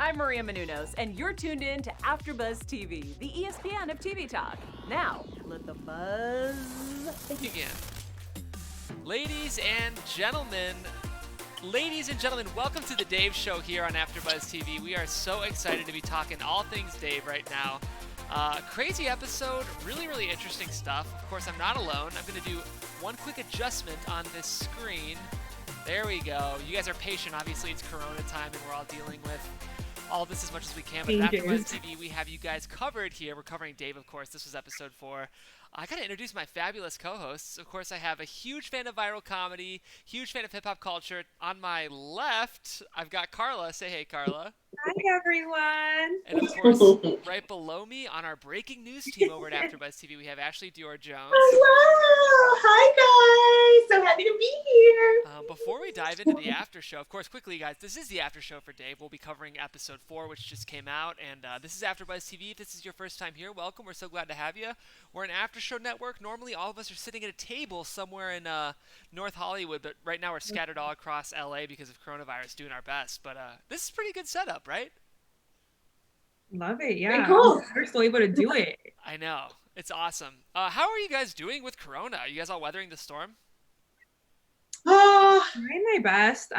I'm Maria Menounos, and you're tuned in to AfterBuzz TV, the ESPN of TV talk. Now, let the buzz begin. Ladies and gentlemen, welcome to the Dave Show here on AfterBuzz TV. We are so excited to be talking all things Dave right now. Crazy episode, really interesting stuff. Of course, I'm not alone. I'm going to do one quick adjustment on this screen. There we go. You guys are patient. Obviously, it's Corona time, and we're all dealing with all this as much as we can. But at AfterBuzz TV, we have you guys covered here. We're covering Dave, of course. This was episode 4. I got to introduce my fabulous co-hosts. Of course, I have a huge fan of viral comedy, huge fan of hip-hop culture. On my left, I've got Karla. Say hey, Karla. Hi, everyone. And, of course, right below me on our breaking news team over at AfterBuzz TV, we have Ashley Dior Jones. Hello. Hi, guys. So happy to be here. Before we dive into the after show, of course, quickly, guys, this is the after show for Dave. We'll be covering episode 4, which just came out, and this is AfterBuzz TV. If this is your first time here, welcome. We're so glad to have you. We're an after show network. Normally, all of us are sitting at a table somewhere in North Hollywood, but right now we're scattered all across LA because of coronavirus, doing our best. But this is a pretty good setup, right? Love it, yeah. Very cool. We're still able to do it. I know. It's awesome. How are you guys doing with Corona? Are you guys all weathering the storm? Oh, Trying my best.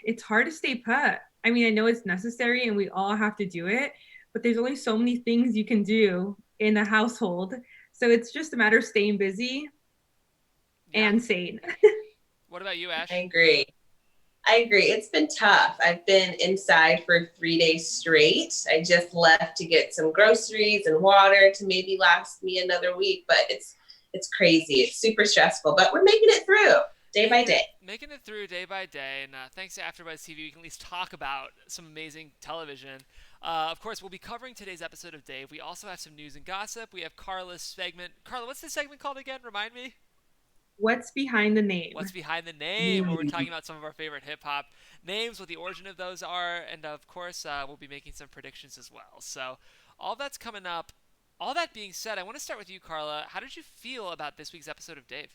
It's hard to stay put. I mean, I know it's necessary and we all have to do it, but there's only so many things you can do in a household. So it's just a matter of staying busy and sane. What about you, Ash? I agree. It's been tough. I've been inside for 3 days straight. I just left to get some groceries and water to maybe last me another week, but it's crazy. It's super stressful, but we're making it through day by day. Making it through day by day, and thanks to AfterBuzz TV, we can at least talk about some amazing television. Of course, we'll be covering today's episode of Dave. We also have some news and gossip. We have Karla's segment. Karla, what's this segment called again? Remind me. What's behind the name? What's behind the name? Where we're talking about some of our favorite hip-hop names, what the origin of those are, and of course, we'll be making some predictions as well. So all that's coming up. All that being said, I want to start with you, Karla. How did you feel about this week's episode of Dave?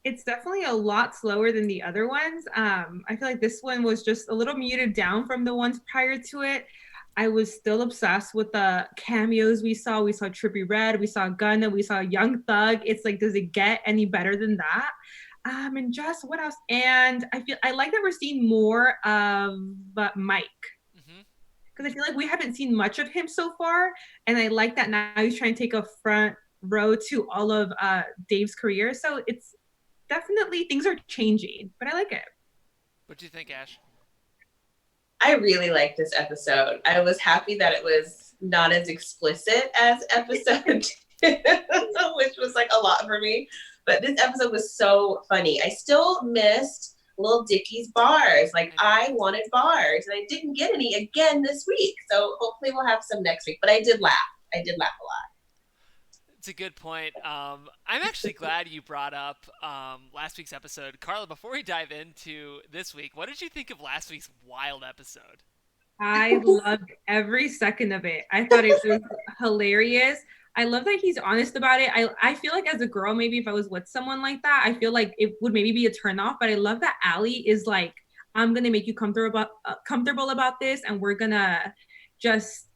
It's definitely a lot slower than the other ones. I feel like this one was just a little muted down from the ones prior to it. I was still obsessed with the cameos we saw. We saw Trippie Redd, we saw Gunna, we saw Young Thug. It's like, does it get any better than that? And just what else? And I like that we're seeing more of Mike. Because I feel like we haven't seen much of him so far. And I like that now he's trying to take a front row to all of Dave's career. So it's definitely, things are changing, but I like it. What do you think, Ash? I really liked this episode. I was happy that it was not as explicit as episode 2, which was like a lot for me. But this episode was so funny. I still missed Lil Dicky's bars. Like, I wanted bars, and I didn't get any again this week. So hopefully we'll have some next week. But I did laugh. A lot. It's a good point. I'm actually glad you brought up last week's episode. Karla, before we dive into this week, what did you think of last week's wild episode? I loved every second of it. I thought it was hilarious. I love that he's honest about it. I feel like as a girl, maybe if I was with someone like that, I feel like it would maybe be a turnoff. But I love that Allie is like, I'm going to make you comfortable about this, and we're going to just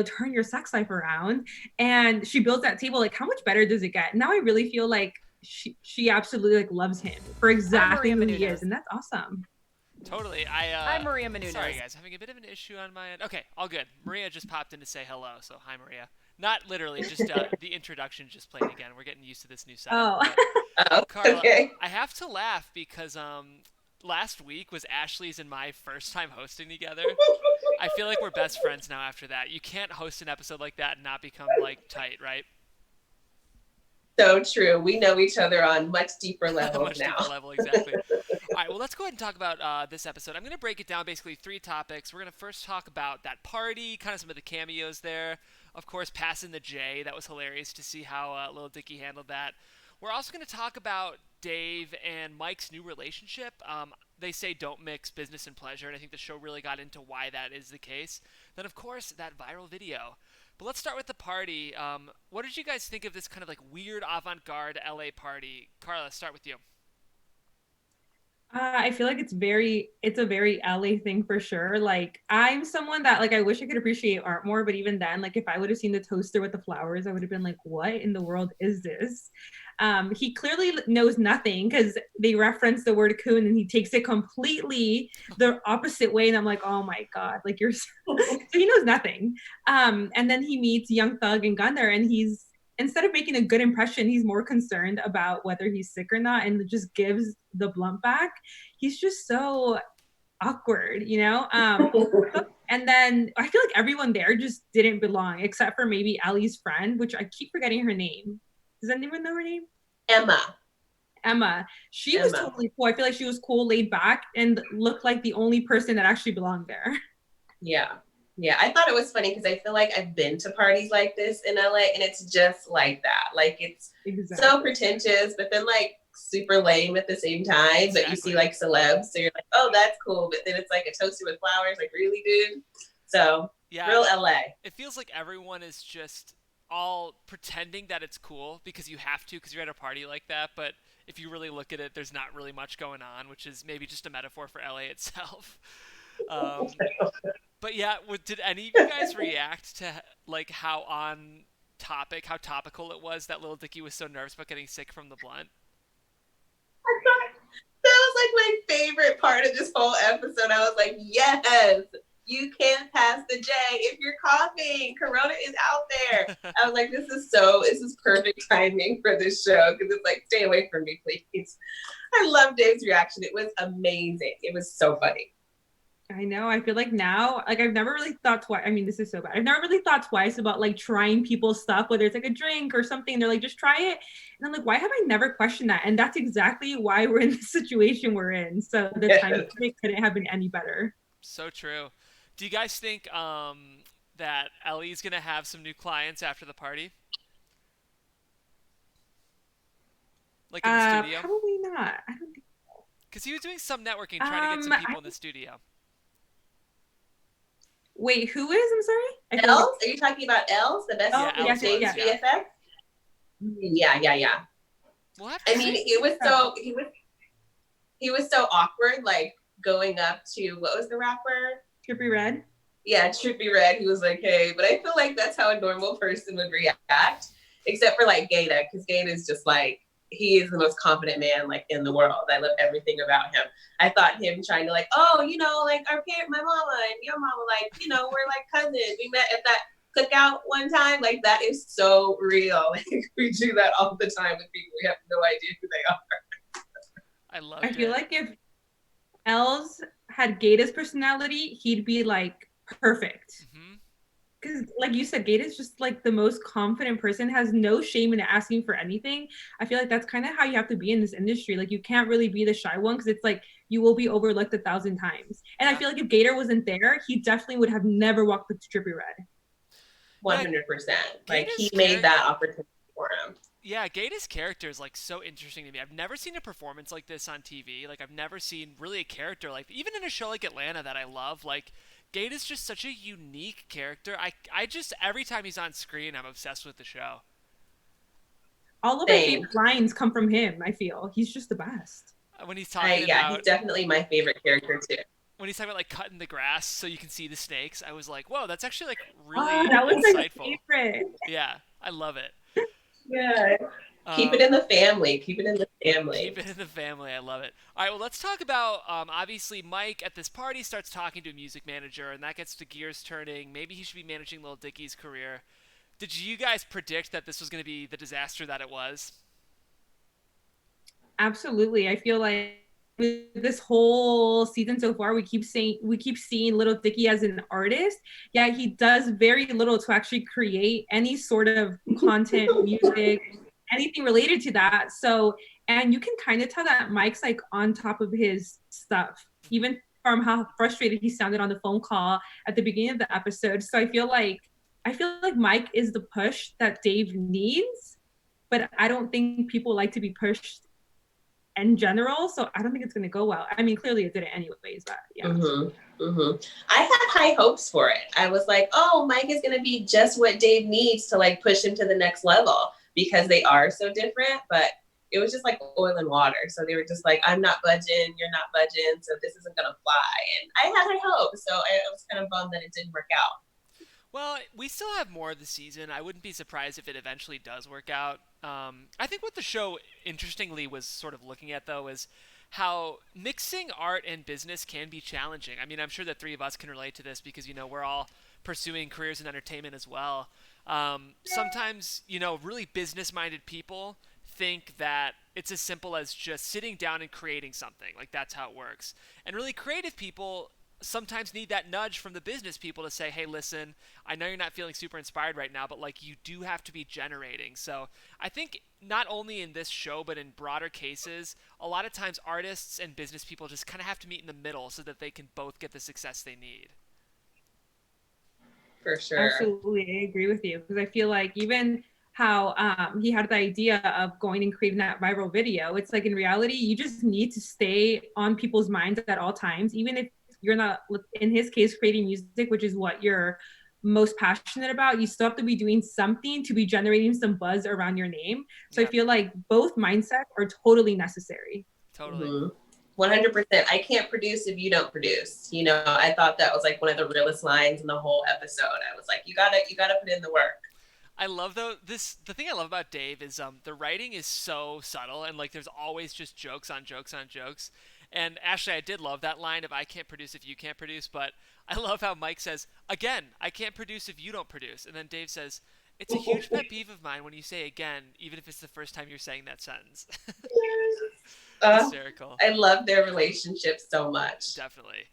turn your sex life around. And she builds that table. Like, how much better does it get? Now I really feel like she absolutely like loves him for exactly who he is, and that's awesome. Totally. I'm Maria Menounos. Sorry, guys, having a bit of an issue on my end. Okay, all good. Maria just popped in to say hello, so hi, Maria. Not literally, just the introduction just played again. We're getting used to this new setup. Oh, Karla, okay. I have to laugh because last week was Ashley's and my first time hosting together. I feel like we're best friends now after that. You can't host an episode like that and not become like tight, right? So true. We know each other on much deeper levels now. Deeper level, exactly. All right, well, let's go ahead and talk about this episode. I'm going to break it down basically 3 topics. We're going to first talk about that party, kind of some of the cameos there. Of course, passing the J. That was hilarious to see how Lil Dicky handled that. We're also going to talk about Dave and Mike's new relationship. They say don't mix business and pleasure, and I think the show really got into why that is the case. Then, of course, that viral video. But let's start with the party. What did you guys think of this kind of like weird avant-garde LA party? Karla, start with you. I feel like it's a very LA thing for sure. Like I'm someone that like I wish I could appreciate art more, but even then, like if I would have seen the toaster with the flowers, I would have been like, what in the world is this? He clearly knows nothing because they reference the word coon and he takes it completely the opposite way. And I'm like, oh my God, like you're so he knows nothing. And then he meets Young Thug and Gunner and he's instead of making a good impression, he's more concerned about whether he's sick or not and just gives the blunt back. He's just so awkward, you know? And then I feel like everyone there just didn't belong except for maybe Ellie's friend, which I keep forgetting her name. Does anyone know her name? Emma. She was totally cool. I feel like she was cool, laid back, and looked like the only person that actually belonged there. Yeah. Yeah, I thought it was funny because I feel like I've been to parties like this in LA and it's just like that. Like it's so pretentious, but then like super lame at the same time. But you see like celebs, so you're like, oh, that's cool. But then it's like a toaster with flowers, like really, dude? So yeah, real LA. It feels like everyone is just all pretending that it's cool because you have to because you're at a party like that. But if you really look at it, there's not really much going on, which is maybe just a metaphor for LA itself. But yeah, did any of you guys react to like how topical it was that Lil Dicky was so nervous about getting sick from the blunt? That was like my favorite part of this whole episode. I was like, yes, you can't pass the J if you're coughing. Corona is out there. I was like, this is perfect timing for this show because it's like, stay away from me, please. I love Dave's reaction. It was amazing. It was so funny. I know. I feel like now, like I've never really thought twice. I mean, this is so bad. I've never really thought twice about like trying people's stuff, whether it's like a drink or something. They're like, just try it. And I'm like, why have I never questioned that? And that's exactly why we're in the situation we're in. So the time couldn't have been any better. So true. Do you guys think that Ellie's gonna have some new clients after the party? Like in the studio? Probably not. I don't think so. Because he was doing some networking, trying to get some people in the studio. Wait, who is? I'm sorry. Els? Are you talking about Els? The best VFX? Yeah. What? I mean, he was so awkward, like going up to what was the rapper? Trippie Redd. Yeah, Trippie Redd. He was like, hey, but I feel like that's how a normal person would react, except for like Gaeta, because Gaeta is just like, he is the most confident man like in the world. I love everything about him. I thought him trying to like, oh, you know, like our parent, my mama and your mama, like, you know, we're like cousins. We met at that cookout one time. Like that is so real. Like we do that all the time with people. We have no idea who they are. I love it. I feel like if Els had Gaeta's personality, he'd be like perfect. Because like you said, Gaeta is just like the most confident person, has no shame in asking for anything. I feel like that's kind of how you have to be in this industry. Like you can't really be the shy one because it's like you will be overlooked 1,000 times. And I feel like if Gaeta wasn't there, he definitely would have never walked with Trippie Redd. 100%. Like he made that opportunity for him. Yeah, Gaeta's character is like so interesting to me. I've never seen a performance like this on TV. Like I've never seen really a character like, even in a show like Atlanta that I love, like Gaeta's just such a unique character. I just, every time he's on screen, I'm obsessed with the show. All of my favorite lines come from him, I feel. He's just the best. When he's talking about... he's definitely my favorite character, too. When he's talking about, like, cutting the grass so you can see the snakes, I was like, whoa, that's actually, like, really that was insightful. My favorite. Yeah, I love it. Yeah. Keep it in the family. Keep it in the family. Keep it in the family. I love it. All right, well, let's talk about, obviously, Mike at this party starts talking to a music manager, and that gets the gears turning. Maybe he should be managing Lil Dicky's career. Did you guys predict that this was going to be the disaster that it was? Absolutely. I feel like with this whole season so far, we keep seeing Lil Dicky as an artist. Yeah, he does very little to actually create any sort of content, music, anything related to that. So, and you can kind of tell that Mike's like on top of his stuff, even from how frustrated he sounded on the phone call at the beginning of the episode. So I feel like Mike is the push that Dave needs, but I don't think people like to be pushed in general. So I don't think it's going to go well. I mean, clearly it didn't anyways, but yeah. I had high hopes for it. I was like, oh, Mike is going to be just what Dave needs to like push him to the next level, because they are so different. But it was just like oil and water. So they were just like, I'm not budging, you're not budging, so this isn't gonna fly. And I had high hopes, so I was kind of bummed that it didn't work out. Well, we still have more of the season. I wouldn't be surprised if it eventually does work out. I think what the show, interestingly, was sort of looking at, though, is how mixing art and business can be challenging. I mean, I'm sure the three of us can relate to this because, we're all pursuing careers in entertainment as well. Sometimes, really business-minded people think that it's as simple as just sitting down and creating something. Like, that's how it works. And really creative people sometimes need that nudge from the business people to say, hey, listen, I know you're not feeling super inspired right now, but like you do have to be generating. So I think not only in this show, but in broader cases, a lot of times artists and business people just kind of have to meet in the middle so that they can both get the success they need. For sure. Absolutely, I agree with you, because I feel like even how he had the idea of going and creating that viral video, it's like in reality, you just need to stay on people's minds at all times, even if you're not, in his case, creating music, which is what you're most passionate about. You still have to be doing something to be generating some buzz around your name. So I feel like both mindsets are totally necessary. Totally. Mm-hmm. 100%. I can't produce if you don't produce. I thought that was like one of the realest lines in the whole episode. I was like, you gotta put in the work. I love the thing I love about Dave is the writing is so subtle, and like there's always just jokes on jokes on jokes. And Ashley, I did love that line of I can't produce if you can't produce, but I love how Mike says, again, I can't produce if you don't produce. And then Dave says, it's a huge pet peeve of mine when you say again, even if it's the first time you're saying that sentence. Hysterical. I love their relationship so much. Definitely.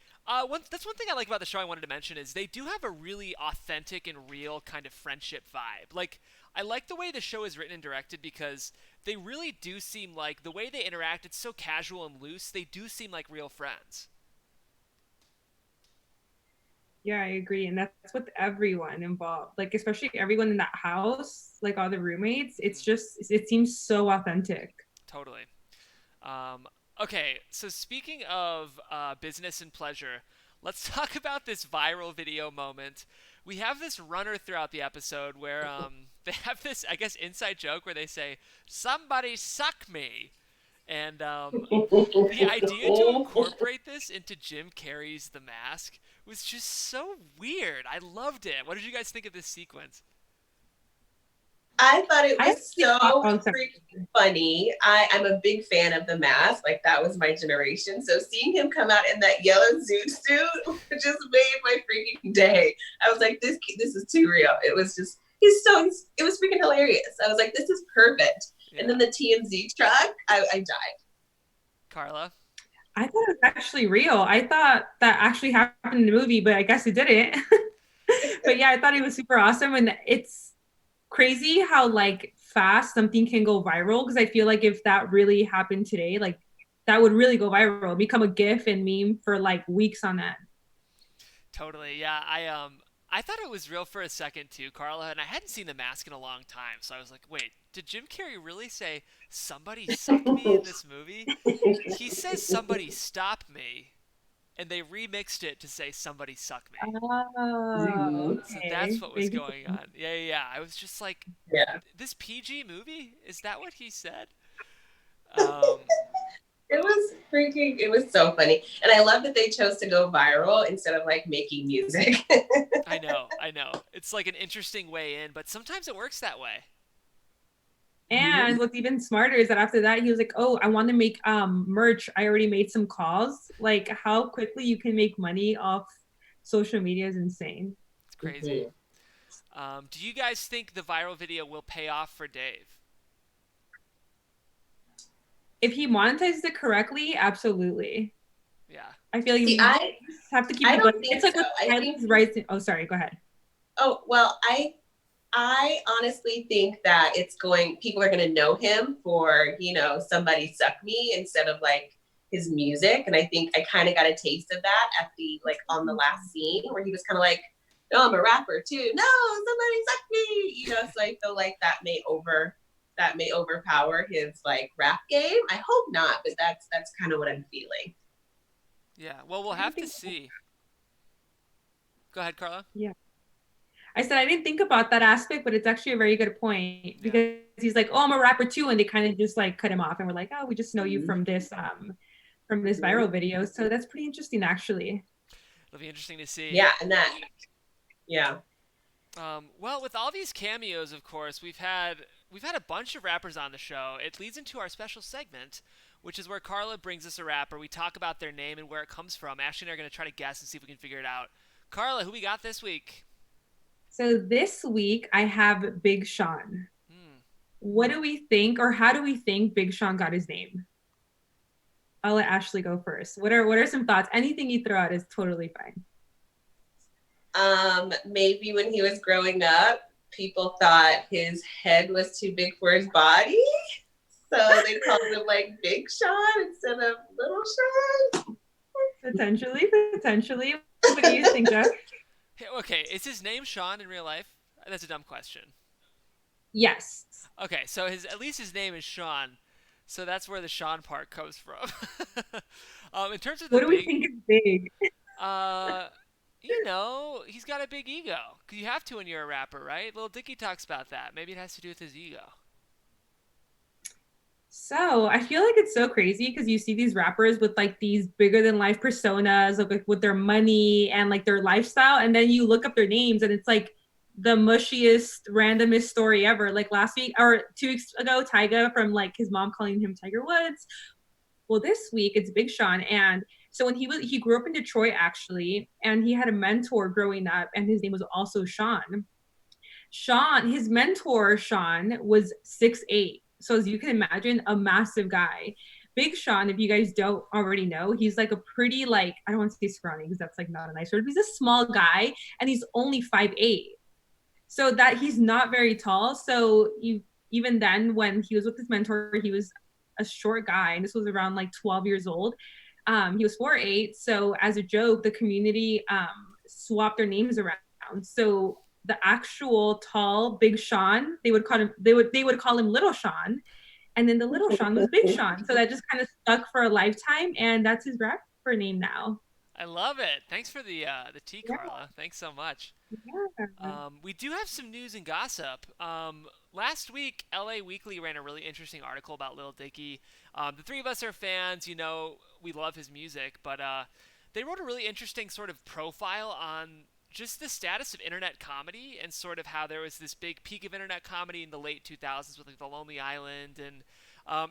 That's one thing I like about the show I wanted to mention is they do have a really authentic and real kind of friendship vibe. Like, I like the way the show is written and directed because they really do seem like, the way they interact, it's so casual and loose, they do seem like real friends. Yeah, I agree. And that's with everyone involved. Like, especially everyone in that house, like all the roommates, it's just, it seems so authentic. Totally. Okay, so speaking of business and pleasure, let's talk about this viral video moment. We have this runner throughout the episode where they have this, I guess, inside joke where they say, somebody suck me. And the idea to incorporate this into Jim Carrey's The Mask was just so weird. I loved it. What did you guys think of this sequence? I thought it was so freaking funny. I'm a big fan of The Mask. Like, that was my generation. So seeing him come out in that yellow zoot suit just made my freaking day. I was like, this is too real. It was just, it was freaking hilarious. I was like, this is perfect. Yeah. And then the TMZ truck, I died. Karla? I thought it was actually real. I thought that actually happened in the movie, but I guess it didn't. But yeah, I thought it was super awesome. And it's crazy how like fast something can go viral, because I feel like if that really happened today, like that would really go viral, become a GIF and meme for like weeks on end. Totally. Yeah. I thought it was real for a second too, Karla, and I hadn't seen The Mask in a long time, so I was like, wait, did Jim Carrey really say somebody suck me in this movie? He says somebody stop me, and they remixed it to say somebody suck me. Oh, so that's what was going on. Yeah. I was just like, this PG movie? Is that what he said? It was so funny. And I love that they chose to go viral instead of like making music. I know. It's like an interesting way in, but sometimes it works that way. And what's even smarter is that after that, he was like, oh, I want to make merch. I already made some calls. Like, how quickly you can make money off social media is insane. It's crazy. Do you guys think the viral video will pay off for Dave? If he monetizes it correctly, absolutely. Yeah. I feel like you have to keep it. It's like with rising. Oh, sorry. Go ahead. Oh, well, I honestly think that people are going to know him for, somebody suck me instead of like his music. And I think I kind of got a taste of that at on the last scene where he was kind of like, no, I'm a rapper too. No, somebody suck me. So I feel like that may overpower his like rap game. I hope not, but that's kind of what I'm feeling. Yeah. Well, we'll have to see. Go ahead, Karla. Yeah. I said I didn't think about that aspect, but it's actually a very good point, because he's like, oh, I'm a rapper too. And they kind of just like cut him off and we're like, oh, we just know you from this viral video. So that's pretty interesting, actually. It'll be interesting to see. Yeah, and that, yeah. Well, with all these cameos, of course, we've had a bunch of rappers on the show. It leads into our special segment, which is where Karla brings us a rapper. We talk about their name and where it comes from. Ashley and I are going to try to guess and see if we can figure it out. Karla, who we got this week? So this week I have Big Sean. What do we think, or how do we think Big Sean got his name? I'll let Ashley go first. What are some thoughts? Anything you throw out is totally fine. Maybe when he was growing up, people thought his head was too big for his body. So they called him like Big Sean instead of Little Sean. Potentially. What do you think, Jeff? Okay, is his name Sean in real life? That's a dumb question. Yes. Okay, so at least his name is Sean. So that's where the Sean part comes from. In terms of what do we think is big? He's got a big ego. You have to when you're a rapper, right? Lil Dicky talks about that. Maybe it has to do with his ego. So I feel like it's so crazy because you see these rappers with like these bigger than life personas, like with their money and like their lifestyle, and then you look up their names and it's like the mushiest, randomest story ever. Like last week or 2 weeks ago, Tyga from like his mom calling him Tiger Woods. Well, this week it's Big Sean. And so when he grew up in Detroit actually, and he had a mentor growing up, and his name was also Sean. His mentor, Sean, was 6'8". So as you can imagine, a massive guy. Big Sean, if you guys don't already know, he's like a pretty, like, I don't want to say scrawny because that's like not a nice word, but he's a small guy and he's only 5'8". So that he's not very tall. So even then when he was with his mentor, he was a short guy, and this was around like 12 years old. He was 4'8". So as a joke, the community swapped their names around. So the actual tall Big Sean, they would call him Little Sean, and then the Little Sean was Big Sean. So that just kind of stuck for a lifetime, and that's his rapper name now. I love it. Thanks for the tea, Karla. Thanks so much. Yeah. We do have some news and gossip. Last week, LA Weekly ran a really interesting article about Lil Dicky. The three of us are fans. We love his music, but they wrote a really interesting sort of profile on just the status of internet comedy and sort of how there was this big peak of internet comedy in the late 2000s with like The Lonely Island, and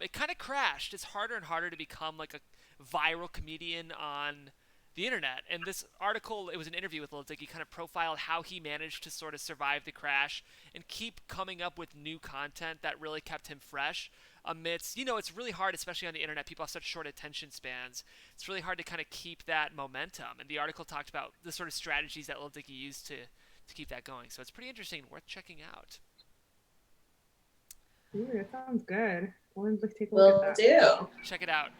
it kind of crashed. It's harder and harder to become like a viral comedian on the internet. And this article, it was an interview with Lil Dicky, kind of profiled how he managed to sort of survive the crash and keep coming up with new content that really kept him fresh amidst, it's really hard, especially on the internet. People have such short attention spans. It's really hard to kind of keep that momentum. And the article talked about the sort of strategies that Lil Dicky used to keep that going. So it's pretty interesting and worth checking out. Ooh, that sounds good. We'll take a look at that. Will do. Check it out.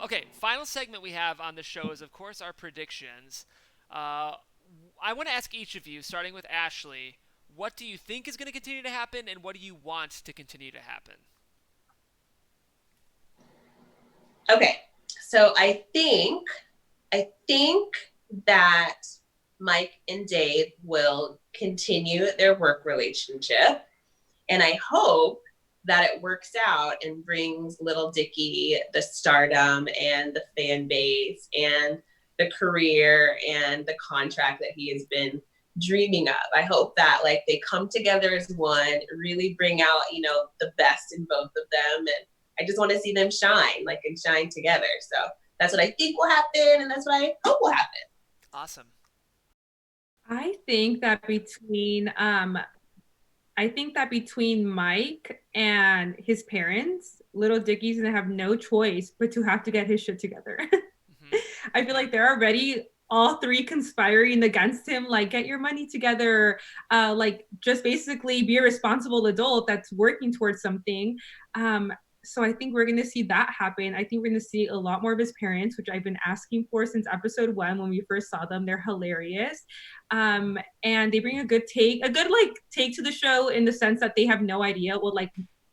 Okay, final segment we have on the show is, of course, our predictions. I want to ask each of you, starting with Ashley, what do you think is going to continue to happen, and what do you want to continue to happen? Okay, so I think that Mike and Dave will continue their work relationship, and I hope that it works out and brings Lil Dicky the stardom and the fan base and the career and the contract that he has been dreaming of. I hope that like they come together as one, really bring out, the best in both of them. And I just want to see them shine together. So that's what I think will happen, and that's what I hope will happen. Awesome. I think that between Mike and his parents, Lil Dicky's gonna have no choice but to have to get his shit together. Mm-hmm. I feel like they're already all three conspiring against him, like, get your money together, like just basically be a responsible adult that's working towards something. So I think we're going to see that happen. I think we're going to see a lot more of his parents, which I've been asking for since episode 1 when we first saw them. They're hilarious. And they bring a good take to the show, in the sense that they have no idea what like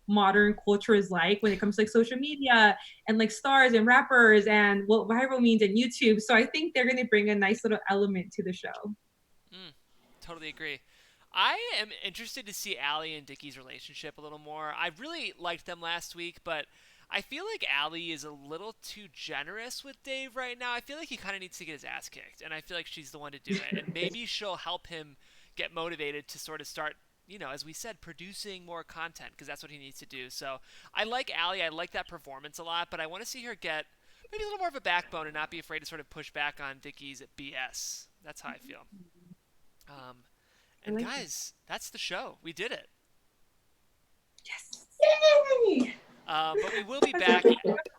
modern culture is like when it comes to like social media and like stars and rappers and what viral means and YouTube. So I think they're going to bring a nice little element to the show. Totally agree. I am interested to see Allie and Dicky's relationship a little more. I really liked them last week, but I feel like Allie is a little too generous with Dave right now. I feel like he kind of needs to get his ass kicked, and I feel like she's the one to do it. And maybe she'll help him get motivated to sort of start, as we said, producing more content, because that's what he needs to do. So I like Allie. I like that performance a lot, but I want to see her get maybe a little more of a backbone and not be afraid to sort of push back on Dicky's BS. That's how I feel. And guys, that's the show. We did it. Yes. Yay! But we will be back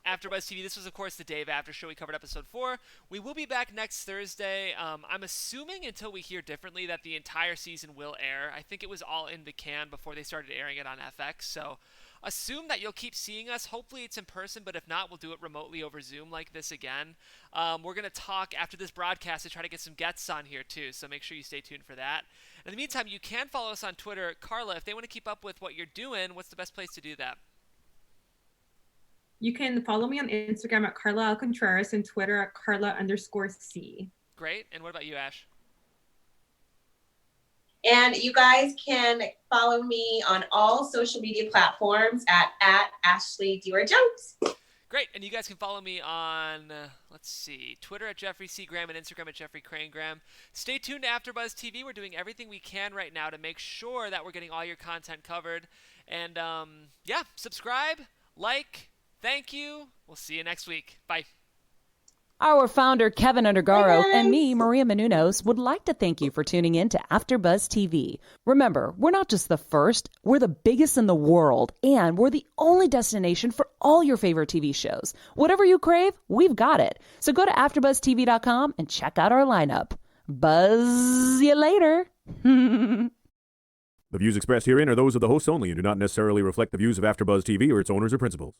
after Buzz TV. This was, of course, the DAVE Aftershow. We covered episode 4. We will be back next Thursday. I'm assuming, until we hear differently, that the entire season will air. I think it was all in the can before they started airing it on FX. So assume that you'll keep seeing us. Hopefully it's in person, but if not, we'll do it remotely over Zoom like this again. We're going to talk after this broadcast to try to get some guests on here, too. So make sure you stay tuned for that. In the meantime, you can follow us on Twitter. Karla, if they want to keep up with what you're doing, what's the best place to do that? You can follow me on Instagram at Karla Contreras and Twitter at Karla_C. Great. And what about you, Ash? And you guys can follow me on all social media platforms at Ashley Dior Jones. Great. And you guys can follow me on, Twitter at Jeffrey C. Graham and Instagram at Jeffrey Crane Graham. Stay tuned to AfterBuzz TV. We're doing everything we can right now to make sure that we're getting all your content covered. And, subscribe, like. Thank you. We'll see you next week. Bye. Our founder, Keven Undergaro, and me, Maria Menounos, would like to thank you for tuning in to AfterBuzz TV. Remember, we're not just the first, we're the biggest in the world, and we're the only destination for all your favorite TV shows. Whatever you crave, we've got it. So go to AfterBuzzTV.com and check out our lineup. Buzz you later. The views expressed herein are those of the hosts only and do not necessarily reflect the views of AfterBuzz TV or its owners or principals.